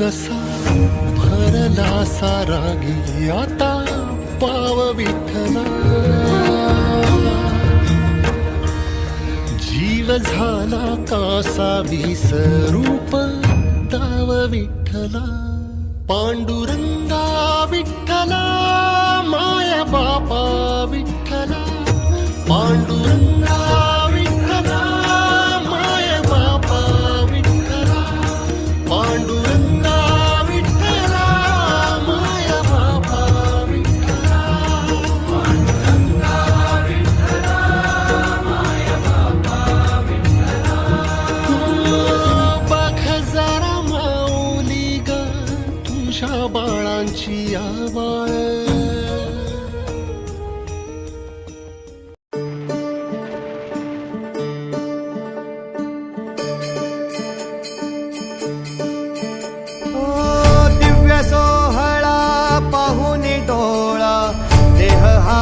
कसा भरला सारागी आता पाव विठ्ठला, जीव झाला कासा विसरूप ताव विठ्ठला, पांडुरंगा विठ्ठला माया बापा विठ्ठला, पांडुरंगा विठ्ठला माया बापा विठ्ठला, पांडुरंगा विठ्ठला माया बापा विठ्ठला, पांडुरंगा विठ्ठला माया बापा विठ्ठला. बघ जरा माऊली ग तुझ्या बाळांची आवाळ,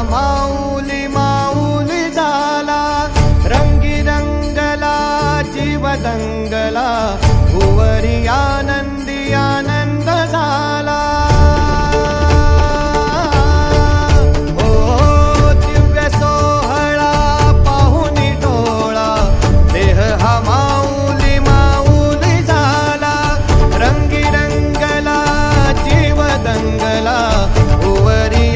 माऊली माऊली झाला, रंगी रंगला जीव दंगला, भुवरी आनंदी आनंद झाला. ओ दिव्य सोहळा पाहुनी डोळा, देह हा माऊली माऊली झाला, रंगी रंगला जीव दंगला, भुवरी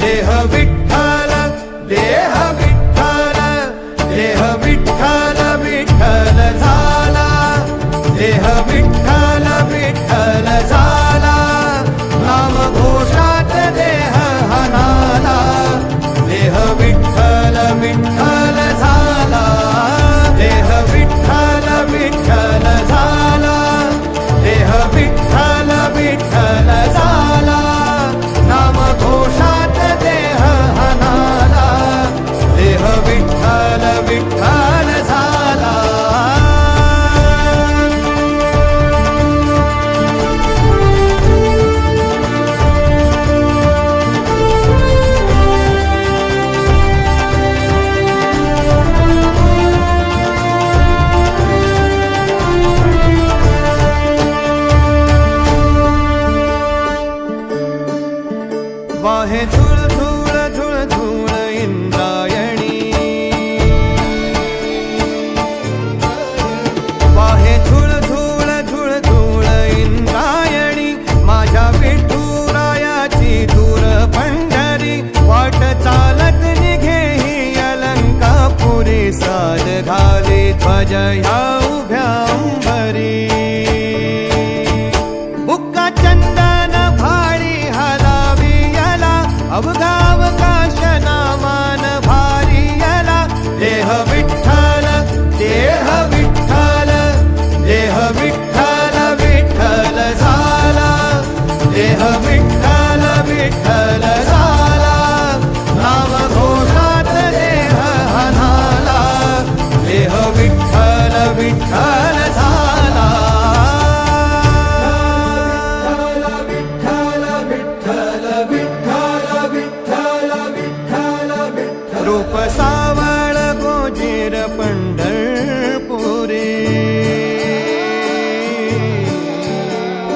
देह विठ्ठल देह विठ्ठल देह विठ्ठल विठ्ठल झाला, देह विठ्ठल विठ्ठल झाला, नाम घोषात देह हनाला, देह विठ्ठल विठ्ठल झाला, देह विठ्ठल विठ्ठल झाला, देह विठ्ठल विठ्ठल झाला, नाम घोषात देह हनाला, देह विठ्ठल विठ्ठल झाला. वाहे झुळ झुळ झुळ झुळ इंद्रायणी, वाहे झुळ झुळ झुळ झुळ इंद्रायणी, माझ्या विठुरायाची दूर पंढरी, वाट चालत निघे ही अलंकापुरी, साज घाली ध्वज ह्या उभ्या अंबरी, बुक्का चंदन भाळी हलावी अवघावकाश नामान भारी यला, देह विठ्ठल देह विठ्ठल देह विठ्ठल विठ्ठल झाला, देह विठ्ठल विठ्ठल झाला, नाम घोषात देह हनाला, देह विठ्ठल विठ्ठल झाला. रूप सावळ गोजीर पंढरपुरी,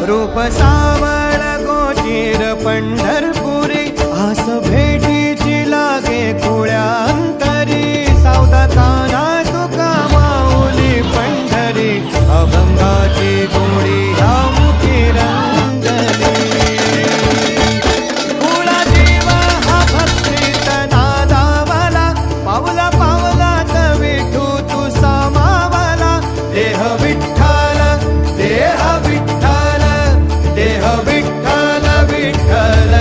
रूप सावळ गोजीर पंढरपुरी, आस भेटीची लागे खुळ्या अंतरी, सावधा काना तुका माऊली पंढरी, अभंगाची गोडी ह्या मुखी रंगली, खुळा जीव हा भक्तीत नादावला, पावला पावलात विठू तू सामावला, देह विठ्ठल देह विठ्ठल देह विठ्ठल विठ्ठल.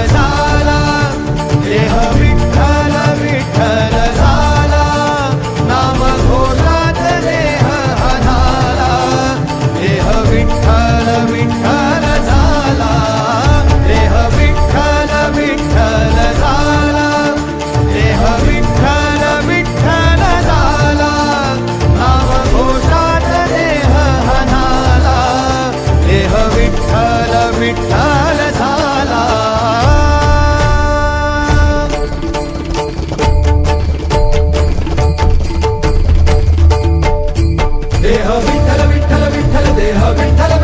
देह विठ्ठल विठ्ठल विठ्ठल देह विठ्ठल